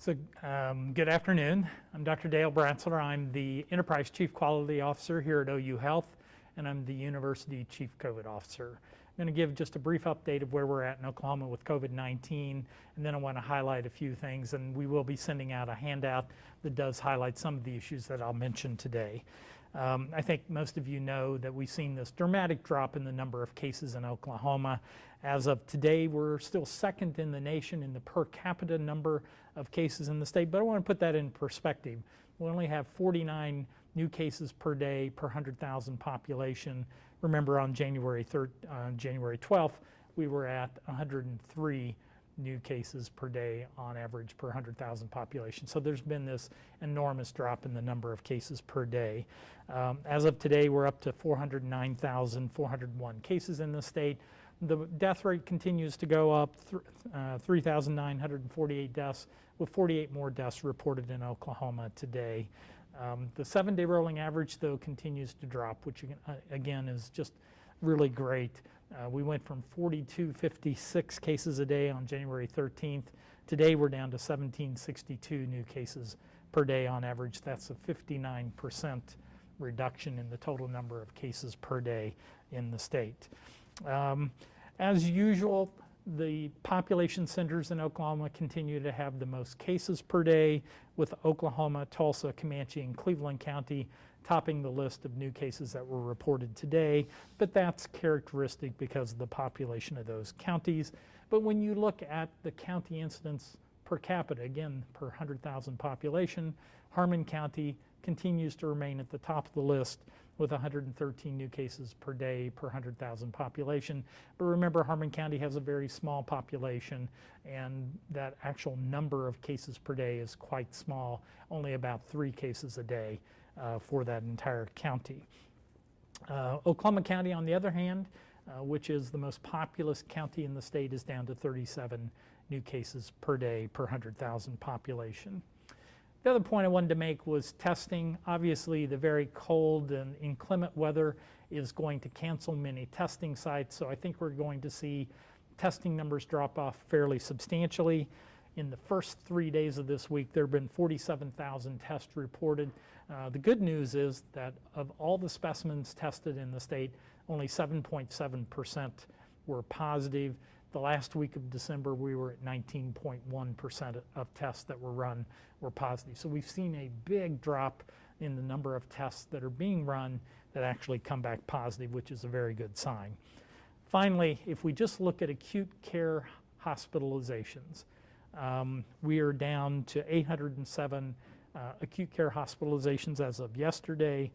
Good afternoon. I'm Dr. Dale Bratzler. I'm the Enterprise Chief Quality Officer here at OU Health, and I'm the University Chief COVID Officer. I'm going to give just a brief update of where we're at in Oklahoma with COVID-19, and then I want to highlight a few things, and we will be sending out a handout that does highlight some of the issues that I'll mention today. I think most of you know that we've seen this dramatic drop in the number of cases in Oklahoma. As of today, we're still second in the nation in the per capita number of cases in the state, but I want to put that in perspective. We only have 49 new cases per day per 100,000 population. Remember on January 12th, we were at 103 new cases per day on average per 100,000 population. So there's been this enormous drop in the number of cases per day. As of today, we're up to 409,401 cases in the state. The death rate continues to go up, 3,948 deaths, with 48 more deaths reported in Oklahoma today. The 7-day rolling average, though, continues to drop, which again is just really great. We went from 4,256 cases a day on January 13th. Today we're down to 1,762 new cases per day on average. That's a 59% reduction in the total number of cases per day in the state. As usual, the population centers in Oklahoma continue to have the most cases per day, with Oklahoma, Tulsa, Comanche, and Cleveland County topping the list of new cases that were reported today, but that's characteristic because of the population of those counties. But when you look at the county incidence per capita, again, per 100,000 population, Harmon County continues to remain at the top of the list with 113 new cases per day per 100,000 population. But remember, Harmon County has a very small population, and that actual number of cases per day is quite small, only about 3 cases a day for that entire county. Oklahoma County, on the other hand, which is the most populous county in the state, is down to 37 new cases per day per 100,000 population. The other point I wanted to make was testing. Obviously, the very cold and inclement weather is going to cancel many testing sites, so I think we're going to see testing numbers drop off fairly substantially. In the first 3 days of this week, there have been 47,000 tests reported. The good news is that of all the specimens tested in the state, only 7.7% were positive. The last week of December, we were at 19.1% of tests that were run were positive. So we've seen a big drop in the number of tests that are being run that actually come back positive, which is a very good sign. Finally, if we just look at acute care hospitalizations, we are down to 807 acute care hospitalizations as of yesterday.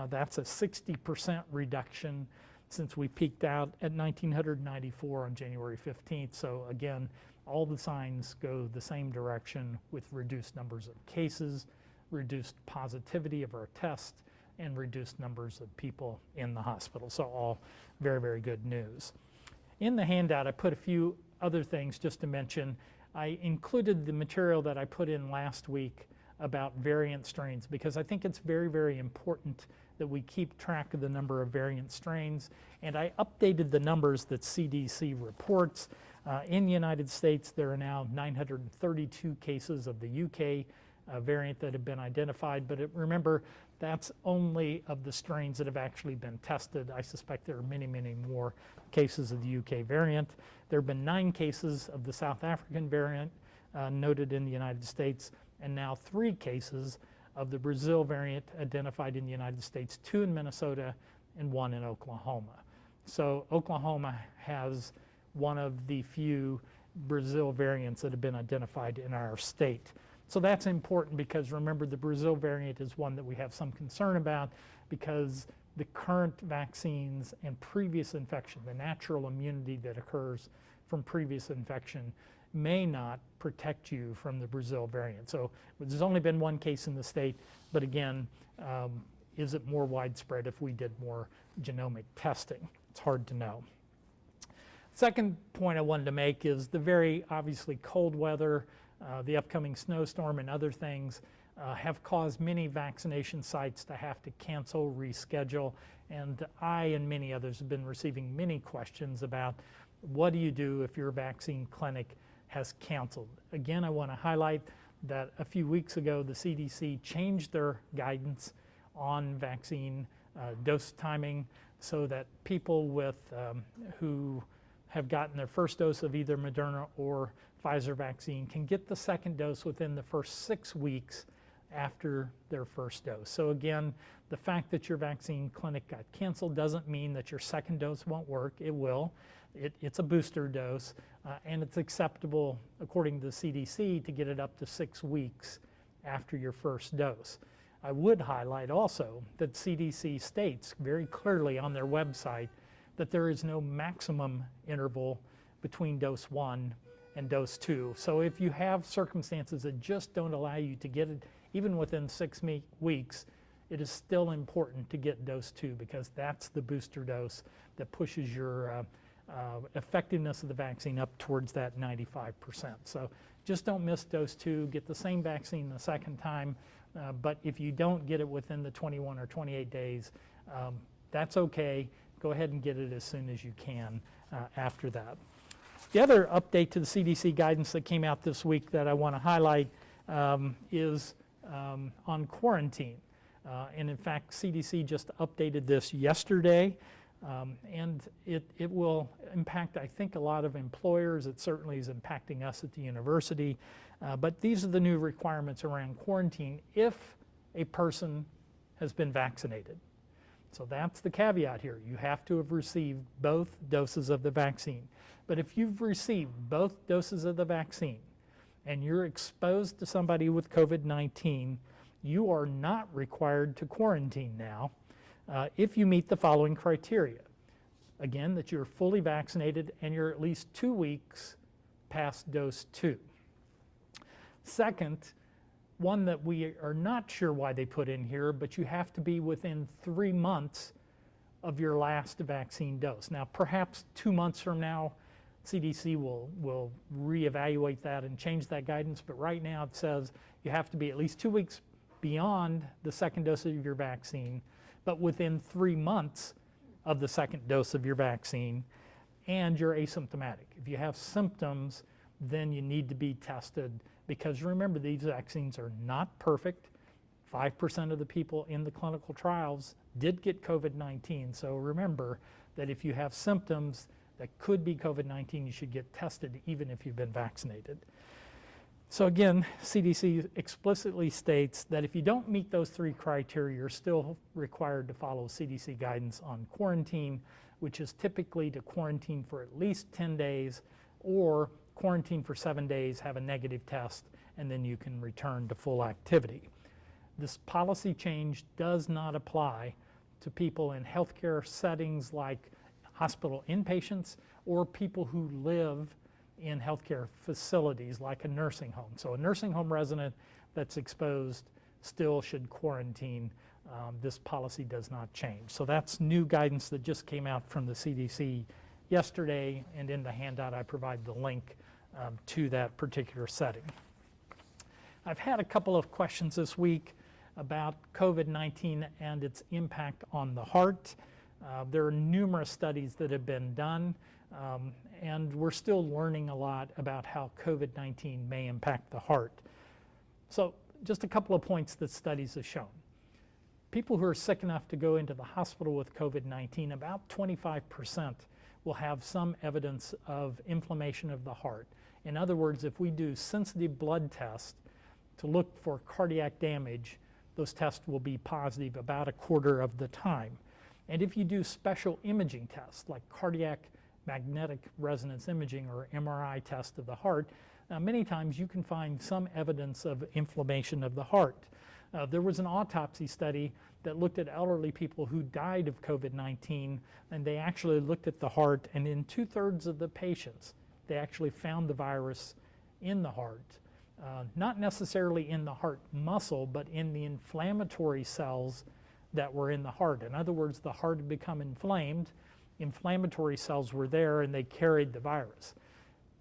That's a 60% reduction since we peaked out at 1,994 on January 15th. So again, all the signs go the same direction with reduced numbers of cases, reduced positivity of our tests, and reduced numbers of people in the hospital. So all very, very good news. In the handout, I put a few other things just to mention. I included the material that I put in last week about variant strains because I think it's very, very important that we keep track of the number of variant strains. And I updated the numbers that CDC reports. In the United States, there are now 932 cases of the UK variant that have been identified. But remember, that's only of the strains that have actually been tested. I suspect there are many, many more cases of the UK variant. There have been 9 cases of the South African variant noted in the United States, and now 3 cases of the Brazil variant identified in the United States, 2 in Minnesota and 1 in Oklahoma. So Oklahoma has one of the few Brazil variants that have been identified in our state. So that's important because remember, the Brazil variant is one that we have some concern about because the current vaccines and previous infection, the natural immunity that occurs from previous infection, may not protect you from the Brazil variant. So there's only been 1 case in the state, but again, is it more widespread if we did more genomic testing? It's hard to know. Second point I wanted to make is the very obviously cold weather, the upcoming snowstorm and other things have caused many vaccination sites to have to cancel, reschedule, and I and many others have been receiving many questions about what do you do if your vaccine clinic has canceled. Again, I want to highlight that a few weeks ago the CDC changed their guidance on vaccine dose timing so that people who have gotten their first dose of either Moderna or Pfizer vaccine can get the second dose within the first 6 weeks after their first dose. So again, the fact that your vaccine clinic got canceled doesn't mean that your second dose won't work. It will. It's a booster dose, and it's acceptable, according to the CDC, to get it up to 6 weeks after your first dose. I would highlight also that CDC states very clearly on their website that there is no maximum interval between dose 1 and dose 2. So if you have circumstances that just don't allow you to get it even within 6 weeks, it is still important to get dose 2 because that's the booster dose that pushes your effectiveness of the vaccine up towards that 95%. So just don't miss dose 2, get the same vaccine the second time, but if you don't get it within the 21 or 28 days, that's okay. Go ahead and get it as soon as you can after that. The other update to the CDC guidance that came out this week that I want to highlight is on quarantine. And in fact, CDC just updated this yesterday, and it will impact, I think, a lot of employers. It certainly is impacting us at the university. But these are the new requirements around quarantine if a person has been vaccinated. So that's the caveat here. You have to have received both doses of the vaccine. But if you've received both doses of the vaccine and you're exposed to somebody with COVID-19, you are not required to quarantine now if you meet the following criteria. Again, that you're fully vaccinated and you're at least 2 weeks past dose 2. Second, one that we are not sure why they put in here, but you have to be within 3 months of your last vaccine dose. Now, perhaps 2 months from now, CDC will reevaluate that and change that guidance, but right now it says you have to be at least 2 weeks beyond the second dose of your vaccine, but within 3 months of the second dose of your vaccine, and you're asymptomatic. If you have symptoms, then you need to be tested, because remember, these vaccines are not perfect. 5% of the people in the clinical trials did get COVID-19, so remember that if you have symptoms that could be COVID-19, you should get tested even if you've been vaccinated. So again, CDC explicitly states that if you don't meet those 3 criteria, you're still required to follow CDC guidance on quarantine, which is typically to quarantine for at least 10 days or quarantine for 7 days, have a negative test, and then you can return to full activity. This policy change does not apply to people in healthcare settings like hospital inpatients or people who live in healthcare facilities like a nursing home. So a nursing home resident that's exposed still should quarantine. This policy does not change. So that's new guidance that just came out from the CDC yesterday, and in the handout I provide the link to that particular setting. I've had a couple of questions this week about COVID-19 and its impact on the heart. There are numerous studies that have been done, and we're still learning a lot about how COVID-19 may impact the heart. So just a couple of points that studies have shown. People who are sick enough to go into the hospital with COVID-19, about 25% will have some evidence of inflammation of the heart. In other words, if we do sensitive blood tests to look for cardiac damage, those tests will be positive about a quarter of the time. And if you do special imaging tests like cardiac magnetic resonance imaging or MRI test of the heart, many times you can find some evidence of inflammation of the heart. There was an autopsy study that looked at elderly people who died of COVID-19, and they actually looked at the heart, and in 2/3 of the patients, they actually found the virus in the heart. Not necessarily in the heart muscle, but in the inflammatory cells that were in the heart. In other words, the heart had become inflamed, inflammatory cells were there, and they carried the virus.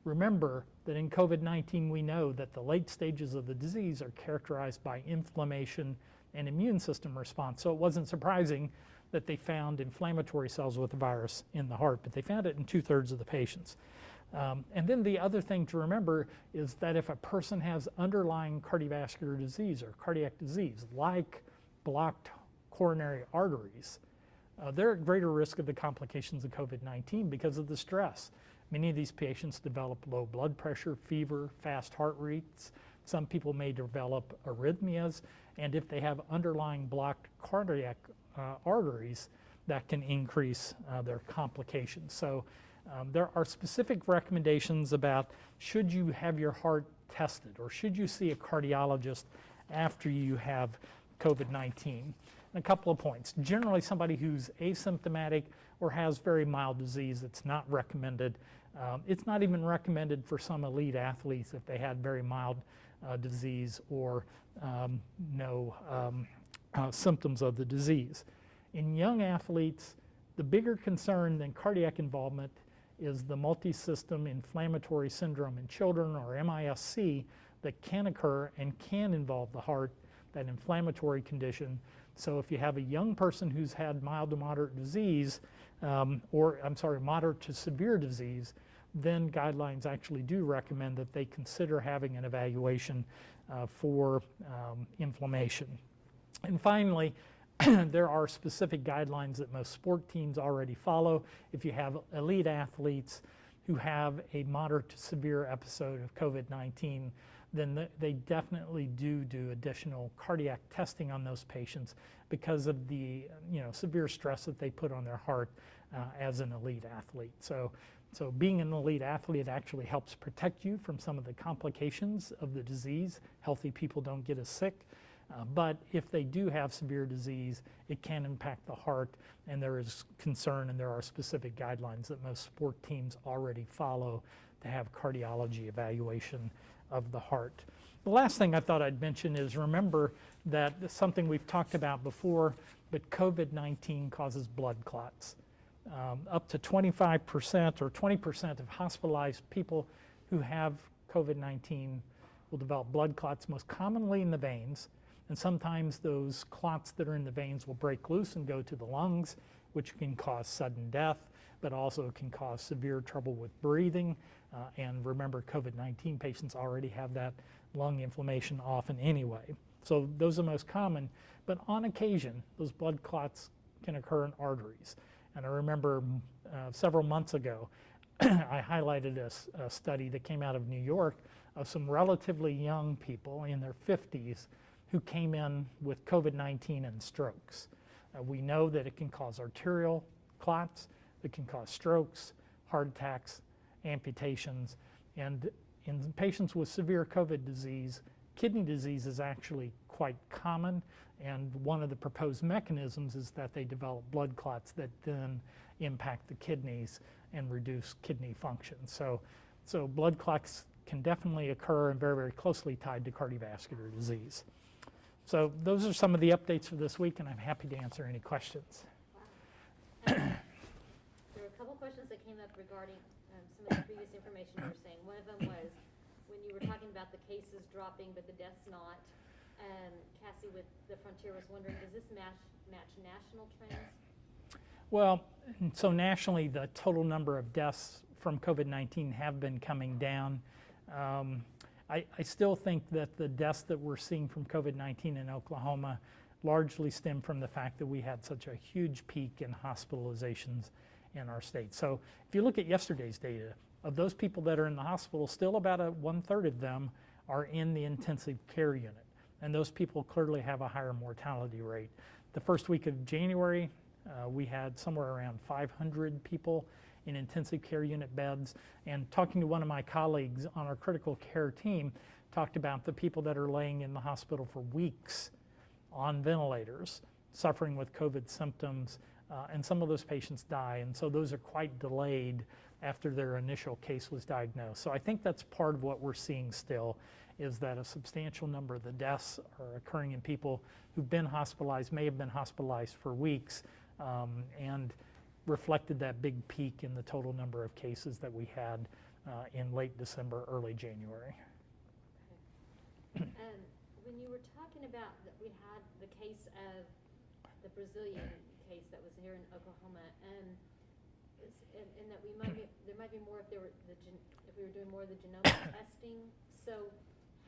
Remember that in COVID-19 we know that the late stages of the disease are characterized by inflammation and immune system response, so it wasn't surprising that they found inflammatory cells with the virus in the heart, but they found it in 2/3 of the patients. And then the other thing to remember is that if a person has underlying cardiovascular disease or cardiac disease, like blocked coronary arteries, they're at greater risk of the complications of COVID-19 because of the stress. Many of these patients develop low blood pressure, fever, fast heart rates. Some people may develop arrhythmias, and if they have underlying blocked cardiac arteries, that can increase their complications. So there are specific recommendations about should you have your heart tested or should you see a cardiologist after you have COVID-19. A couple of points. Generally, somebody who's asymptomatic or has very mild disease, it's not recommended. It's not even recommended for some elite athletes if they had very mild disease or no symptoms of the disease. In young athletes, the bigger concern than cardiac involvement is the multisystem inflammatory syndrome in children, or MISC, that can occur and can involve the heart, that inflammatory condition. So if you have a young person who's had mild to moderate disease, moderate to severe disease, then guidelines actually do recommend that they consider having an evaluation for inflammation. And finally, there are specific guidelines that most sport teams already follow. If you have elite athletes who have a moderate to severe episode of COVID-19, then they definitely do additional cardiac testing on those patients because of the severe stress that they put on their heart as an elite athlete. So being an elite athlete actually helps protect you from some of the complications of the disease. Healthy people don't get as sick. But if they do have severe disease, it can impact the heart, and there is concern, and there are specific guidelines that most sport teams already follow to have cardiology evaluation of the heart. The last thing I thought I'd mention is remember that something we've talked about before, but COVID-19 causes blood clots. Up to 25% or 20% of hospitalized people who have COVID-19 will develop blood clots, most commonly in the veins. And sometimes those clots that are in the veins will break loose and go to the lungs, which can cause sudden death, but also can cause severe trouble with breathing. And remember, COVID-19 patients already have that lung inflammation often anyway. So those are most common, but on occasion, those blood clots can occur in arteries. And I remember several months ago, I highlighted a study that came out of New York of some relatively young people in their 50s who came in with COVID-19 and strokes. We know that it can cause arterial clots, it can cause strokes, heart attacks, amputations, and in patients with severe COVID disease, kidney disease is actually quite common, and one of the proposed mechanisms is that they develop blood clots that then impact the kidneys and reduce kidney function. So blood clots can definitely occur and very, very closely tied to cardiovascular disease. So those are some of the updates for this week, and I'm happy to answer any questions. Wow. There were a couple questions that came up regarding some of the previous information you were saying. One of them was when you were talking about the cases dropping but the deaths not. Cassie with the Frontier was wondering, does this match national trends? Well, so nationally, the total number of deaths from COVID-19 have been coming down. I still think that the deaths that we're seeing from COVID-19 in Oklahoma largely stem from the fact that we had such a huge peak in hospitalizations in our state. So if you look at yesterday's data, of those people that are in the hospital, still about 1/3 of them are in the intensive care unit. And those people clearly have a higher mortality rate. The first week of January, we had somewhere around 500 people in intensive care unit beds. And talking to one of my colleagues on our critical care team, talked about the people that are laying in the hospital for weeks on ventilators, suffering with COVID symptoms, and some of those patients die. And so those are quite delayed after their initial case was diagnosed. So I think that's part of what we're seeing still, is that a substantial number of the deaths are occurring in people who've been hospitalized, may have been hospitalized for weeks, and reflected that big peak in the total number of cases that we had in late December, early January. Okay. When you were talking about that we had the case of the Brazilian case that was here in Oklahoma, and that there might be more if if we were doing more of the genomic testing. So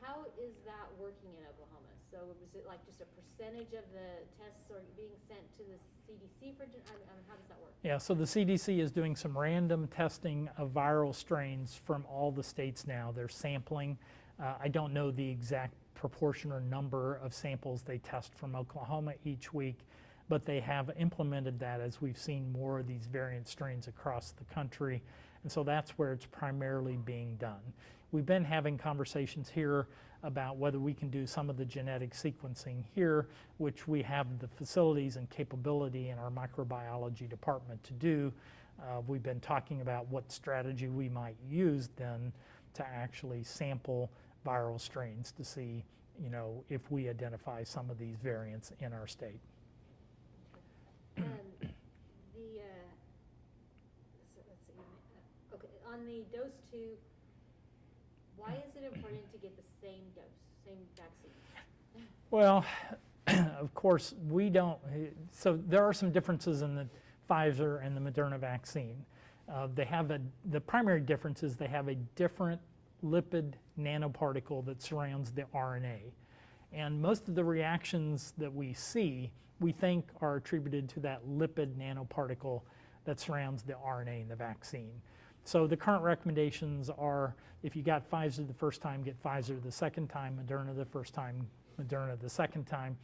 how is that working in Oklahoma? So was it like just a percentage of the tests are being sent to the CDC for, how does that work? Yeah, so the CDC is doing some random testing of viral strains from all the states now. They're sampling. I don't know the exact proportion or number of samples they test from Oklahoma each week, but they have implemented that as we've seen more of these variant strains across the country. And so that's where it's primarily being done. We've been having conversations here about whether we can do some of the genetic sequencing here, which we have the facilities and capability in our microbiology department to do. We've been talking about what strategy we might use then to actually sample viral strains to see, if we identify some of these variants in our state. Okay, on the dose 2, why is it important to get the same dose, same vaccine? Well, of course, we don't. So there are some differences in the Pfizer and the Moderna vaccine. The primary difference is they have a different lipid nanoparticle that surrounds the RNA. And most of the reactions that we see, we think are attributed to that lipid nanoparticle that surrounds the RNA in the vaccine. So the current recommendations are, if you got Pfizer the first time, get Pfizer the second time, Moderna the first time, Moderna the second time.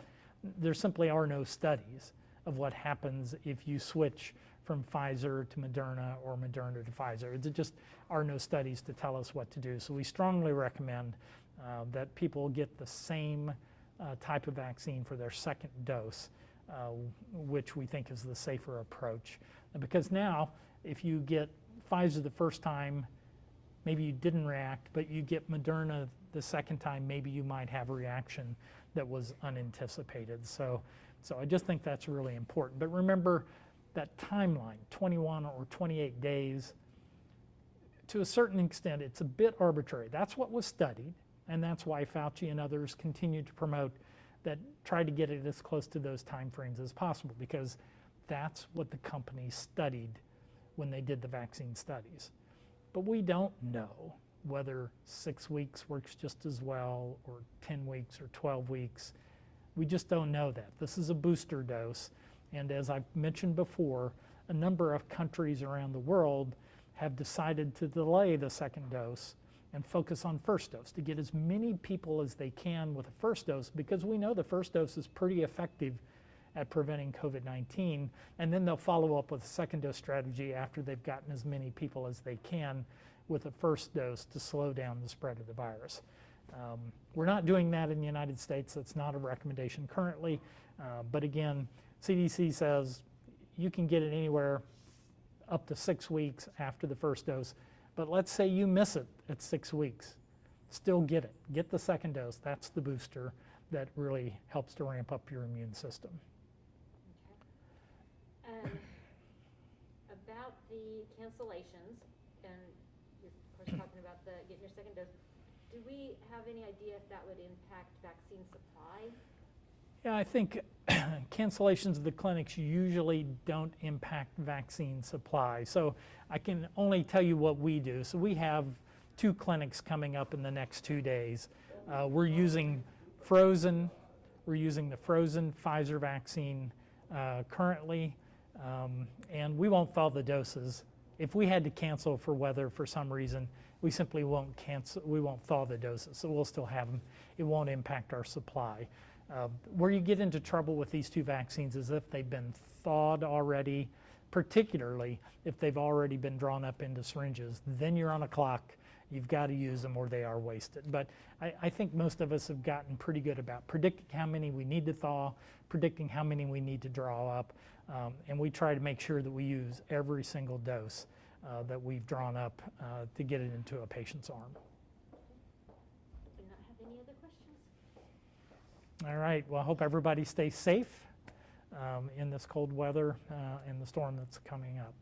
There simply are no studies of what happens if you switch from Pfizer to Moderna or Moderna to Pfizer. There just are no studies to tell us what to do. So we strongly recommend that people get the same type of vaccine for their second dose, which we think is the safer approach. Because now, if you get Pfizer the first time, maybe you didn't react, but you get Moderna the second time, maybe you might have a reaction that was unanticipated. So I just think that's really important. But remember that timeline, 21 or 28 days, to a certain extent, it's a bit arbitrary. That's what was studied, and that's why Fauci and others continue to promote that, try to get it as close to those timeframes as possible, because that's what the company studied when they did the vaccine studies. But we don't know whether 6 weeks works just as well, or 10 weeks or 12 weeks. We just don't know that. This is a booster dose, and as I've mentioned before, a number of countries around the world have decided to delay the second dose and focus on first dose to get as many people as they can with a first dose, because we know the first dose is pretty effective at preventing COVID-19, and then they'll follow up with a second dose strategy after they've gotten as many people as they can with a first dose to slow down the spread of the virus. We're not doing that in the United States. That's not a recommendation currently, but again, CDC says you can get it anywhere up to 6 weeks after the first dose, but let's say you miss it at 6 weeks. Still get it. Get the second dose. That's the booster that really helps to ramp up your immune system. Okay. About the cancellations, and you're of course talking about getting your second dose, do we have any idea if that would impact vaccine supply? Yeah, I think cancellations of the clinics usually don't impact vaccine supply. So I can only tell you what we do. So we have 2 clinics coming up in the next 2 days. We're using the frozen Pfizer vaccine currently, and we won't thaw the doses. If we had to cancel for weather for some reason, we simply won't cancel. We won't thaw the doses, so we'll still have them. It won't impact our supply. Where you get into trouble with these 2 vaccines is if they've been thawed already, particularly if they've already been drawn up into syringes. Then you're on a clock. You've got to use them or they are wasted. But I think most of us have gotten pretty good about predicting how many we need to thaw, predicting how many we need to draw up, and we try to make sure that we use every single dose that we've drawn up to get it into a patient's arm. Do not have any other questions? All right, well, I hope everybody stays safe in this cold weather and the storm that's coming up.